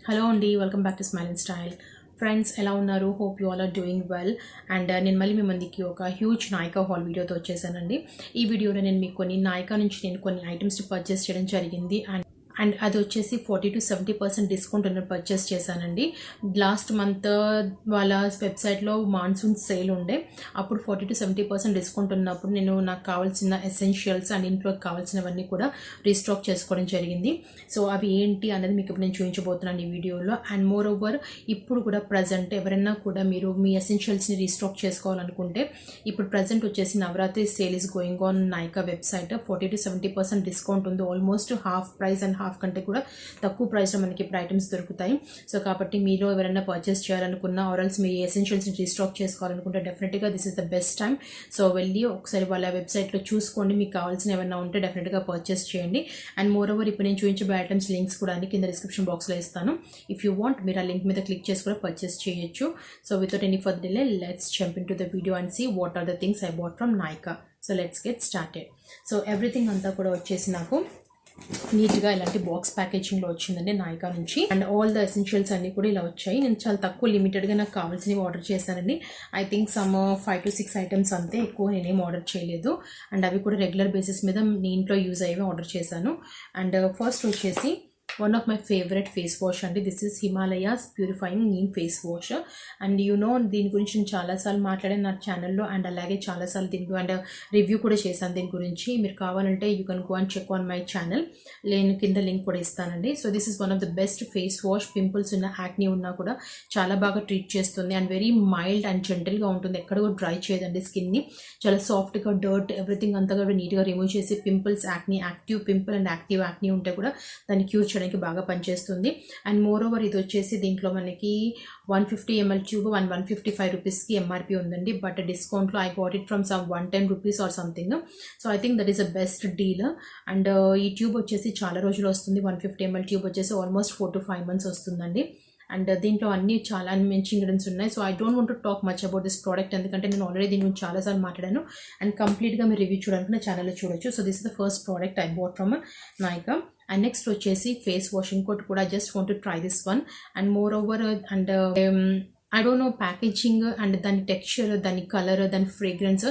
Hello అండి, welcome back to Smile and Style. Friends ఎలా ఉన్నారు? Hope you all are doing well. And నేను మళ్ళీ మీ మందికి ఒక హ్యూజ్ నాయికా హాల్ వీడియోతో వచ్చేసానండి. ఈ వీడియోలో నేను మీకు కొన్ని నాయికా నుంచి నేను కొన్ని ఐటమ్స్ పర్చేస్ చేయడం జరిగింది. అండ్ అది వచ్చేసి 40 to 70% డిస్కౌంట్ ఉన్న పర్చేస్ చేశానండి. లాస్ట్ మంత్ వాళ్ళ వెబ్సైట్లో మాన్సూన్ సేల్ ఉండే, అప్పుడు 40 to 70% డిస్కౌంట్ ఉన్నప్పుడు నేను నాకు కావాల్సిన ఎసెన్షియల్స్ అండ్ ఇంట్లోకి కావాల్సినవన్నీ కూడా రీస్టాక్ చేసుకోవడం జరిగింది. సో అవి ఏంటి అనేది మీకు ఇప్పుడు నేను చూపించబోతున్నాను ఈ వీడియోలో. అండ్ మోర్ ఓవర్ ఇప్పుడు కూడా ప్రజెంట్ ఎవరైనా కూడా మీరు మీ ఎసెన్షియల్స్ని రీస్టాక్ చేసుకోవాలనుకుంటే ఇప్పుడు ప్రజెంట్ వచ్చేసి Navaratri sale is going on Nykaa website. 40 to 70% discount ఉంది. Almost half price and half కంటే కూడా తక్కువ ప్రైస్లో మనకి ఇప్పుడు ఐటమ్స్ దొరుకుతాయి. సో కాబట్టి మీరు ఎవరైనా పర్చేస్ చేయాలనుకున్నా ఆర్ఎల్స్ మీ ఎసెన్షియల్స్ని రీస్టాక్ చేసుకోవాలనుకుంటే డెఫినెట్గా this is the best time. So వెళ్ళి ఒకసారి వాళ్ళ వెబ్సైట్లో చూసుకోండి, మీకు కావాల్సిన ఏమైనా ఉంటే డెఫినెట్గా పర్చేస్ చేయండి. అండ్ మోర్ ఓవర్ ఇప్పుడు నేను చూపించే ఐటమ్స్ లింక్స్ కూడా కింద డిస్క్రిప్షన్ బాక్స్లో ఇస్తాను. ఇఫ్ యూ వాంట్ మీరు ఆ లింక్ మీద క్లిక్ చేసి కూడా పర్చేస్ చేయొచ్చు. So without any further delay let's jump into the video and see what are the things I bought from Nykaa. So let's get started. So everything అంతా కూడా వచ్చేసి నాకు నీట్గా ఇలాంటి బాక్స్ ప్యాకేజింగ్లో వచ్చిందండి నైకా నుంచి. అండ్ ఆల్ ద ఎసెన్షియల్స్ అన్నీ కూడా ఇలా వచ్చాయి. నేను చాలా తక్కువ లిమిటెడ్గా నాకు కావాల్సినవి ఆర్డర్ చేశానండి. I think some 5 to 6 items అంతే, ఎక్కువ నేనేం ఆర్డర్ చేయలేదు. అండ్ అవి కూడా రెగ్యులర్ బేసిస్ మీద నేను ఇంట్లో యూజ్ అయ్యేవి ఆర్డర్ చేశాను. అండ్ ఫస్ట్ వచ్చేసి one of my favourite face wash అండి. This is Himalayas purifying neem face wash. And దీని గురించి నేను చాలాసార్లు మాట్లాడాను నా ఛానల్లో. అండ్ అలాగే చాలాసార్లు దీనికి అండ్ రివ్యూ కూడా చేశాను దీని గురించి. మీరు కావాలంటే you can go and check on my channel, నేను కింద లింక్ కూడా ఇస్తానండి. So this is one of the best face wash. Pimples ఉన్న యాక్నీ ఉన్నా కూడా చాలా బాగా ట్రీట్ చేస్తుంది. అండ్ వెరీ మైల్డ్ అండ్ జెంటల్గా ఉంటుంది. ఎక్కడ కూడా డ్రై చేయదండి స్కిన్ని. చాలా సాఫ్ట్గా డర్ట్ ఎవ్రీథింగ్ అంతా కూడా నీట్గా రిమూవ్ చేసి pimples, acne, active pimple and active acne ఉంటే కూడా దాన్ని క్యూర్ చేయడానికి బాగా పనిచేస్తుంది. అండ్ మోర్ ఓవర్ ఇది వచ్చేసి దీంట్లో మనకి 150 ml ట్యూబ్ 155 రూపీస్కి ఎంఆర్పి ఉందండి. బట్ డిస్కౌంట్లో I got it from some 110 rupees or something. So I think that is a best deal. And ఈ ట్యూబ్ వచ్చేసి చాలా రోజులు వస్తుంది. 150 ml ట్యూబ్ వచ్చేసి ఆల్మోస్ట్ 4 to 5 months వస్తుందండి. అండ్ దీంట్లో అన్ని చాలా మంచి ఇంగ్రీడియంట్స్ ఉన్నాయి. So I don't want to talk much about this product, ఎందుకంటే నేను ఆల్రెడీ దీని గురించి చాలాసార్లు మాట్లాడాను. అండ్ కంప్లీట్గా మీరు రివ్యూ చూడడానికి నా ఛానల్లో చూడొచ్చు. So this is the first product I bought from Nykaa. And next వచ్చేసి ఫేస్ వాష్, ఇంకోటి కూడా just want to try this one. And more over and I don't no packaging and దాని టెక్స్చర్, దాని కలర్, దాని ఫ్రేగ్రెన్స్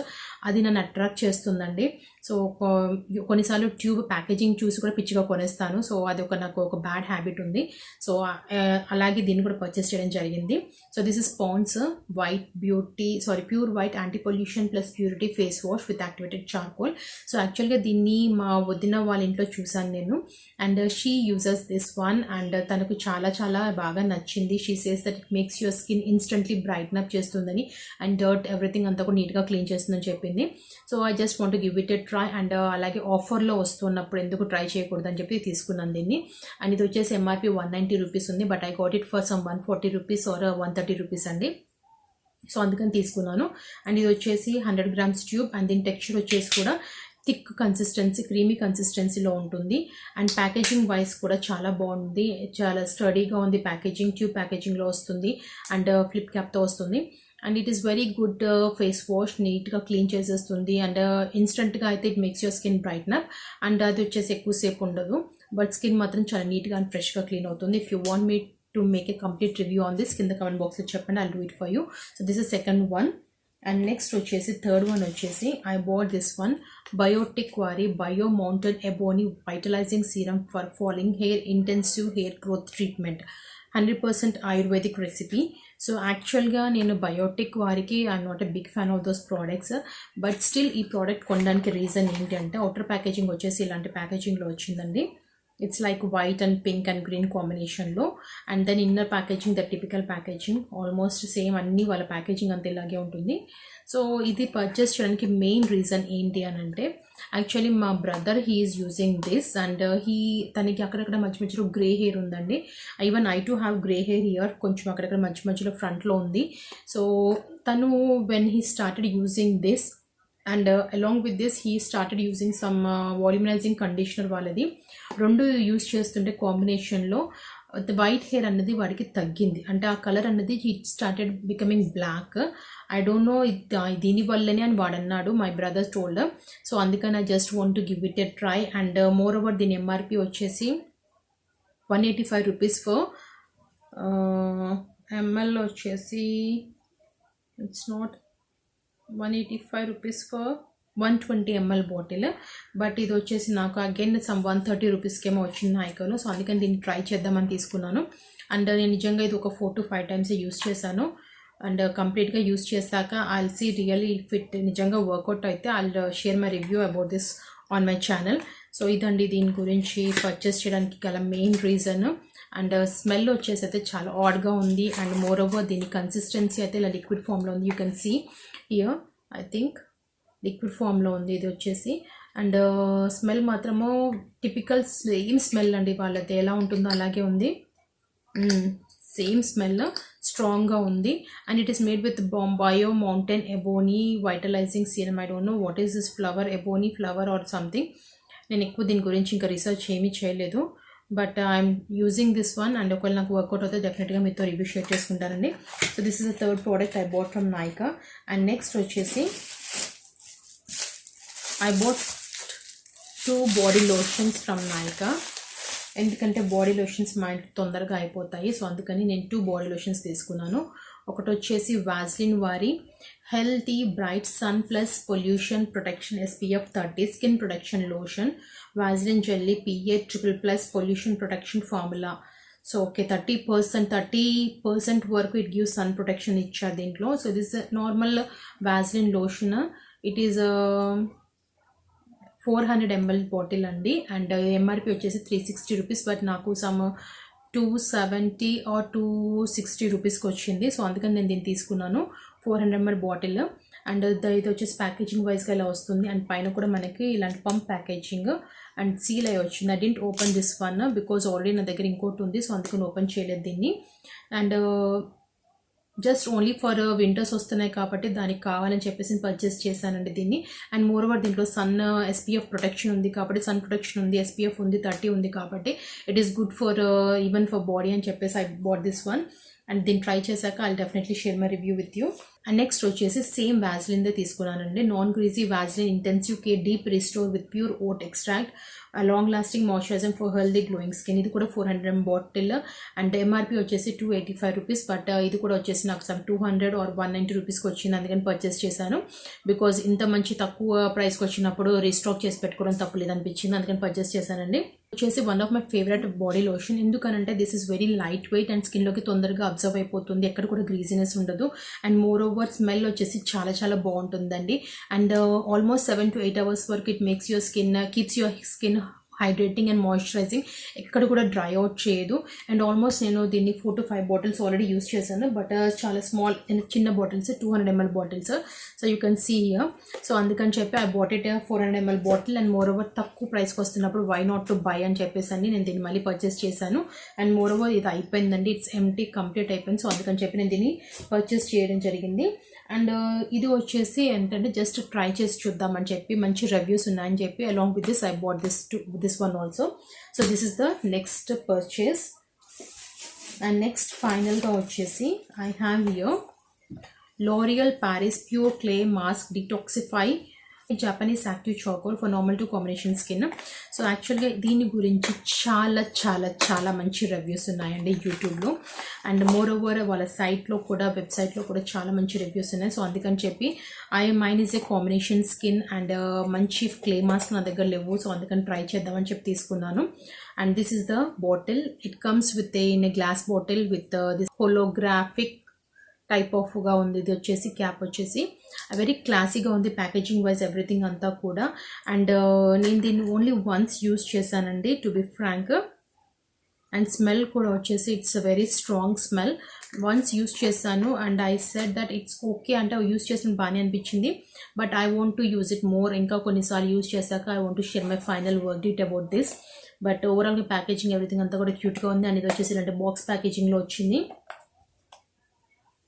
అది నన్ను attract చేస్తుందండి. So కొన్నిసార్లు ట్యూబ్ ప్యాకేజింగ్ చూసి కూడా పిచ్చిగా కొనేస్తాను. సో అది నాకు ఒక బ్యాడ్ హ్యాబిట్ ఉంది. సో అలాగే దీన్ని కూడా పర్చేస్ చేయడం జరిగింది. So this is Pond's pure white anti pollution plus purity face wash with activated charcoal. So యాక్చువల్గా దీన్ని మా వదిన వాళ్ళ ఇంట్లో చూసాను నేను. And she uses this one and తనకు చాలా చాలా బాగా నచ్చింది. She says that it makes your skin instantly brighten up చేస్తుందని అండ్ డర్ట్ ఎవ్రీథింగ్ అంతా కూడా నీట్గా క్లీన్ చేస్తుందని చెప్పింది. So I just want give it a try. And అలాగే ఆఫర్లో వస్తున్నప్పుడు ఎందుకు ట్రై చేయకూడదు అని చెప్పి తీసుకున్నాను దీన్ని. అండ్ ఇది వచ్చేసి ఎంఆర్పి 190 రూపీస్ ఉంది. But I got it for some 140 rupees or 130 rupees అండి. సో అందుకని తీసుకున్నాను. అండ్ ఇది వచ్చేసి 100 grams ట్యూబ్. అండ్ దీని టెక్స్చర్ వచ్చేసి కూడా థిక్ కన్సిస్టెన్సీ, క్రీమీ కన్సిస్టెన్సీలో ఉంటుంది. అండ్ ప్యాకేజింగ్ వైజ్ కూడా చాలా బాగుంది, చాలా స్టడీగా ఉంది ప్యాకేజింగ్. ట్యూబ్ ప్యాకేజింగ్లో వస్తుంది అండ్ ఫ్లిప్ క్యాప్తో వస్తుంది. And it is very good face wash, నీట్గా క్లీన్ చేసేస్తుంది. అండ్ ఇన్స్టెంట్గా అయితే it makes your skin brighten up. And అది వచ్చేసి ఎక్కువసేపు ఉండదు, బట్ స్కిన్ మాత్రం చాలా నీట్గా అండ్ ఫ్రెష్గా క్లీన్ అవుతుంది. If you want me to make a complete review on this కింద కమెంట్ బాక్స్లో చెప్పండి, I'll do it for you. So this is second one. And next వచ్చేసి థర్డ్ వన్ వచ్చేసి I bought this one Biotique వారి bio mountain ebony vitalising serum for falling hair intensive hair growth treatment, 100% ayurvedic recipe. So యాక్చువల్గా నేను బయోటిక్ వారికి I'm not a big fan of those products. But still ఈ product కొనడానికి reason ఏంటి అంటే outer packaging వచ్చేసి ఇలాంటి ప్యాకేజింగ్లో వచ్చిందండి. It's like white and pink and green కాంబినేషన్లో. And then inner packaging the typical packaging, almost same అన్నీ వాళ్ళ ప్యాకేజింగ్ అంత ఇలాగే ఉంటుంది. సో ఇది పర్చేస్ చేయడానికి మెయిన్ రీజన్ ఏంటి అని అంటే యాక్చువల్లీ మా brother he is using this and తనకి అక్కడక్కడ మధ్య మధ్యలో గ్రే హెయిర్ ఉందండి. Even I too have grey hair here, కొంచెం అక్కడక్కడ మధ్య మధ్యలో ఫ్రంట్లో ఉంది. సో తను when he started using this and along with this he started using some volumising conditioner వాళ్ళది. రెండు యూజ్ చేస్తుంటే కాంబినేషన్లో వైట్ హెయిర్ అన్నది వాడికి తగ్గింది. అంటే ఆ కలర్ అన్నది it started becoming black. I don't know దీనివల్లనే అని వాడు అన్నాడు, మై బ్రదర్ టోల్డ్. సో అందుకని I just want to give it a try. And moreover దీని ఎంఆర్పి వచ్చేసి 185 రూపీస్ ఫర్ ఎంఎల్ వచ్చేసి it's not 185 rupees for 120 ml bottle, but ఇది వచ్చేసి నాకు అగైన్ సమ్ 130 రూపీస్కేమో వచ్చింది నైకాలో. సో అందుకని దీన్ని ట్రై చేద్దామని తీసుకున్నాను. అండ్ నేను నిజంగా ఇది ఒక 4 to 5 టైమ్స్ యూస్ చేశాను. అండ్ కంప్లీట్గా యూస్ చేశాక ఐల్ సీ రియల్లీ ఫిట్ నిజంగా వర్కౌట్ అయితే I'll share my review about this on my channel. So ఇదండి దీని గురించి పర్చేస్ చేయడానికి గల మెయిన్ రీజన్. అండ్ స్మెల్ వచ్చేసి అయితే చాలా ఆడ్గా ఉంది. అండ్ మోర్ ఓవర్ దీని కన్సిస్టెన్సీ అయితే ఇలా లిక్విడ్ ఫామ్లో ఉంది. You can see here I think liquid ఫామ్లో ఉంది ఇది వచ్చేసి. అండ్ స్మెల్ మాత్రము టిపికల్ సేమ్ స్మెల్ అండి, వాళ్ళది ఎలా ఉంటుందో అలాగే ఉంది. సేమ్ స్మెల్ స్ట్రాంగ్గా ఉంది. And it is made with bio mountain ebony vitalising serum. I don't know what is this flower, ebony flower or something. నేను ఎక్కువ దీని గురించి ఇంకా రీసెర్చ్ ఏమీ చేయలేదు, but I'm using this one. And ఒకవేళ నాకు వర్కౌట్ అయితే డెఫినెట్గా మీతో రివ్యూ షేర్ చేసుకుంటానండి. So this is the third product I bought from Nykaa. And next వచ్చేసి I bought 2 body lotions from Nykaa. ఎందుకంటే బాడీ లోషన్స్ మా ఇంట్లో తొందరగా అయిపోతాయి. సో అందుకని నేను 2 బాడీ లోషన్స్ తీసుకున్నాను. ఒకటి వచ్చేసి వాజ్లిన్ వారి healthy bright sun plus pollution protection SPF 30 skin protection lotion, Vaseline jelly PA++ pollution protection formula. So okay 30% వరకు ఇట్ గివ్స్ సన్ ప్రొటెక్షన్ ఇచ్చారు దీంట్లో. So this normal Vaseline lotion, it is 400 ml bottle అండి. And MRP వచ్చేసి 360 rupees, but నాకు some 270 or 260 రూపీస్కి వచ్చింది. So అందుకని నేను దీన్ని తీసుకున్నాను. 400 ml బాటిల్. అండ్ ఇది వచ్చేసి ప్యాకేజింగ్ వైజ్గా ఇలా వస్తుంది. అండ్ పైన కూడా మనకి ఇలాంటి పంప్ ప్యాకేజింగ్ అండ్ సీల్ అయ్యి వచ్చింది. I didn't open this one because already నా దగ్గర ఇంకోటి ఉంది. సో అందుకని ఓపెన్ చేయలేదు దీన్ని. And just only for winters వస్తున్నాయి కాబట్టి దానికి కావాలని చెప్పేసి పర్చేస్ చేశానండి దీన్ని. అండ్ మోర్ ఓవర్ దీంట్లో సన్ SPF ప్రొటెక్షన్ ఉంది కాబట్టి, సన్ ప్రొటెక్షన్ ఉంది, SPF ఉంది, 30 ఉంది కాబట్టి it is good for even for body అని చెప్పేసి I bought this one. And దీన్ని ట్రై చేశాక I'll definitely share my review with you. And next వచ్చేసి సేమ్ వాజ్లిన్దే తీసుకున్నానండి. Non greasy Vaseline intensive care deep restore with pure vote extract long lasting moisturising for healthy glowing skin. ఇది కూడా 400 ml bottle. And MRP వచ్చేసి 285 rupees, but ఇది కూడా వచ్చేసి నాకు some 200 are 190 రూపీస్కి వచ్చింది. అందుకని పర్చేస్ చేశాను. బికాజ్ ఇంత మంచి తక్కువ ప్రైస్కి వచ్చినప్పుడు రీస్టాక్ చేసి పెట్టుకోవడం తప్పులేదు అనిపించింది, అందుకని పర్చేస్ చేశానండి. వచ్చేసి one of my favourite body lotion. ఎందుకనంటే this is very lightweight and స్కిన్లోకి తొందరగా అబ్జర్వ్ అయిపోతుంది, ఎక్కడ కూడా గ్రీజినెస్ ఉండదు. అండ్ మోర్ ఓవర్ స్మెల్ వచ్చేసి చాలా చాలా బాగుంటుందండి. అండ్ ఆల్మోస్ట్ 7 to 8 hours వరకు it makes your skin, keeps your skin hydrating and moisturising, ఎక్కడ కూడా డ్రై అవుట్ చేయదు. అండ్ ఆల్మోస్ట్ నేను దీన్ని 4 to 5 బాటిల్స్ ఆల్రెడీ యూస్ చేశాను, బట్ చాలా స్మాల్ చిన్న bottles 200 ml bottles. So you can see here. So అందుకని చెప్పి I bought it 400 ml bottle. And moreover తక్కువ ప్రైస్కి వస్తున్నప్పుడు వై నాట్ టు బై అని చెప్పేసి అండి నేను దీన్ని మళ్ళీ పర్చేస్ చేశాను. అండ్ మోర్ ఓవర్ ఇది అయిపోయిందండి, ఇట్స్ ఎంటీ కంప్లీట్ అయిపోయింది. సో అందుకని చెప్పి నేను దీన్ని పర్చేస్ చేయడం జరిగింది. అండ్ ఇది వచ్చేసి ఏంటంటే జస్ట్ ట్రై చేసి చూద్దామని చెప్పి, మంచి రివ్యూస్ ఉన్నాయని చెప్పి along with this I bought this one also. So this is the next purchase. And next ఫైనల్గా వచ్చేసి I have here L'Oreal Paris Pure Clay Mask Detoxify Japanese Active Charcoal for Normal to Combination Skin. So యాక్చువల్గా దీని గురించి చాలా చాలా చాలా మంచి reviews ఉన్నాయండి యూట్యూబ్లో. అండ్ మోర్ ఓవర్ వాళ్ళ సైట్లో కూడా, వెబ్సైట్లో కూడా చాలా మంచి రివ్యూస్ ఉన్నాయి. సో అందుకని చెప్పి mine is a combination skin and మంచి క్లే మాస్క్ నా దగ్గర లేవు. సో అందుకని ట్రై చేద్దామని చెప్పి తీసుకున్నాను. And this is the bottle. It comes with in a glass bottle with this holographic type ఆఫ్గా ఉంది. ఇది వచ్చేసి క్యాప్ వచ్చేసి వెరీ క్లాసీగా ఉంది, ప్యాకేజింగ్ వైజ్ ఎవ్రీథింగ్ అంతా కూడా. అండ్ నేను దీన్ని ఓన్లీ వన్స్ యూస్ చేశానండి to be frank. And smell కూడా వచ్చేసి it's a very strong smell. Once use చేశాను and I said that it's okay, అంటే యూస్ చేసిన బాగానే అనిపించింది, but I want to use it more. ఇంకా కొన్నిసార్లు యూస్ చేశాక I want to share my final work it about this. But ఓవరాల్గా packaging everything అంతా కూడా క్యూట్గా ఉంది. అండ్ ఇది వచ్చేసి ఇలాంటి బాక్స్ ప్యాకేజింగ్లో వచ్చింది.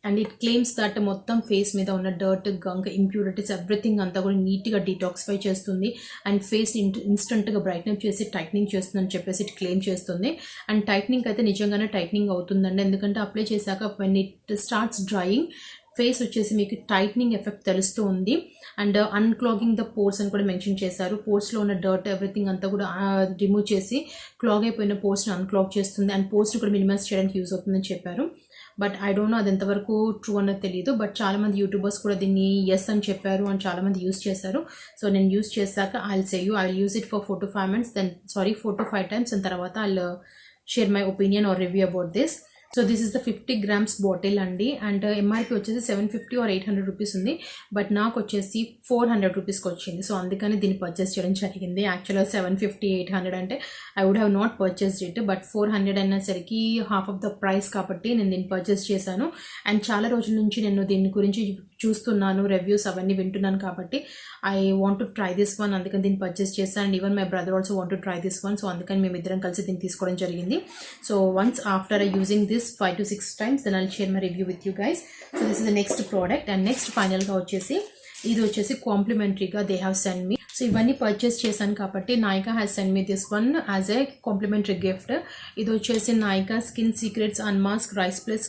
అండ్ ఇట్ క్లెయిమ్స్ దట్ మొత్తం ఫేస్ మీద ఉన్న డర్ట్, గంక్, ఇంప్యూరిటీస్ ఎవ్రీథింగ్ అంతా కూడా నీట్గా డిటాక్సిఫై చేస్తుంది. అండ్ ఫేస్ ఇన్స్టెంట్గా బ్రైట్నప్ చేసి టైట్నింగ్ చేస్తుందని చెప్పేసి ఇట్ క్లెయిమ్ చేస్తుంది. అండ్ టైట్నింగ్ అయితే నిజంగానే టైట్నింగ్ అవుతుందండి, ఎందుకంటే అప్లై చేశాక when it starts drying face వచ్చేసి మీకు టైట్నింగ్ ఎఫెక్ట్ తెలుస్తూ ఉంది. అండ్ అన్క్లాగింగ్ ద పోర్స్ అని కూడా మెన్షన్ చేశారు. పోర్స్లో ఉన్న డర్ట్ ఎవ్రీథింగ్ అంతా కూడా రిమూవ్ చేసి క్లాగ్ అయిపోయిన పోర్స్ని అన్క్లాగ్ చేస్తుంది అండ్ పోర్స్ని కూడా మినిమైజ్ చేయడానికి యూజ్ అవుతుందని చెప్పారు. బట్ ఐ డోంట్ నో అది ఎంతవరకు ట్రూ అన్నది తెలియదు. బట్ చాలామంది యూట్యూబర్స్ కూడా దీన్ని ఎస్ అని చెప్పారు అండ్ చాలామంది యూస్ చేశారు. సో నేను యూస్ చేశాక I will use it for 4 to 5 minutes, then 4 to 5 times, and తర్వాత I share my opinion or review about this. So this is the 50 grams bottle అండి. అండ్ ఎంఆర్పి వచ్చేసి 750 or 800 rupees ఉంది. But నాకు వచ్చేసి 400 రూపీస్కి వచ్చింది. So అందుకని దీన్ని పర్చేస్ చేయడం జరిగింది. యాక్చువల్గా 750, 800 అంటే I would have not purchased it. But 400 అయినసరికి హాఫ్ ఆఫ్ ద ప్రైస్ కాబట్టి నేను దీన్ని పర్చేస్ చేశాను. అండ్ చాలా రోజుల నుంచి నేను దీని గురించి చూస్తున్నాను, రివ్యూస్ అవన్నీ వింటున్నాను కాబట్టి I want to try this one. అందుకని దీన్ని పర్చేస్ చేశాను. And even my brother also want to try this one. So అందుకని మేము ఇద్దరం కలిసి దీన్ని తీసుకోవడం జరిగింది. So once after using this 5 to 6 times, then I'll share my review with you guys. So this is the next product, and next final గా వచ్చేసి ఇది వచ్చేసి కాంప్లిమెంటరీగా they have send me. So ఇవన్నీ పర్చేస్ చేశాను కాబట్టి Nykaa has send me this one as a complimentary gift. ఇది వచ్చేసి Nykaa skin secrets unmask rice plus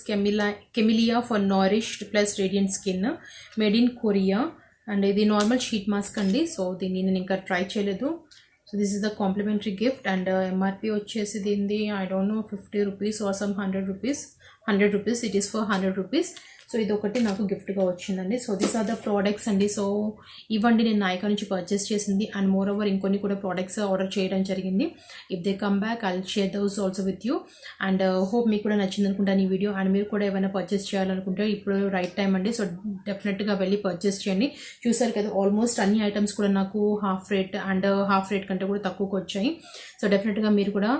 camellia for nourished plus radiant skin, made in Korea. And ఇది నార్మల్ షీట్ మాస్క్ అండి. So దీన్ని నేను ఇంకా ట్రై చేయలేదు. So this is the complimentary gift. And MRP వచ్చేసి దీనిది I don't know 50 rupees or some 100 rupees. It is for 100 rupees. So ఇది ఒకటి నాకు గిఫ్ట్గా వచ్చిందండి. So these are the products అండి. సో ఇవ్వండి నేను నాయికా నుంచి పర్చేస్ చేసింది. అండ్ మోర్ ఓవర్ ఇంకొన్ని కూడా ప్రోడక్ట్స్ ఆర్డర్ చేయడం జరిగింది. If they come back I will share those also with you. And hope మీకు కూడా నచ్చింది అనుకుంటాను ఈ వీడియో. అండ్ మీరు కూడా ఏమైనా పర్చేస్ చేయాలనుకుంటే ఇప్పుడు రైట్ టైం అండి. సో డెఫినెట్గా వెళ్ళి పర్చేస్ చేయండి. చూసారు కదా ఆల్మోస్ట్ అన్ని ఐటమ్స్ కూడా నాకు హాఫ్ రేట్ కంటే కూడా తక్కువకి వచ్చాయి. సో డెఫినెట్గా మీరు కూడా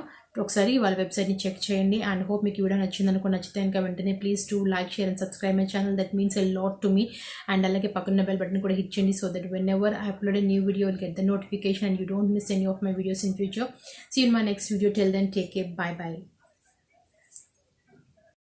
ఒకసారి వాళ్ళ వెబ్సైట్ని చెక్ చేయండి. అండ్ హోప్ మీకు వీడియో నచ్చింది అనుకో. నచ్చితే ఇంకా వెంటనే please to like, share and subscribe my channel. That means a lot to me. And అలాగే పక్కన బెల్ బటన్ కూడా హిట్ చేయండి. So that whenever I upload a new video will get the notification and you don't miss any of my videos in future. See you in my next video. Till then take care. Bye by.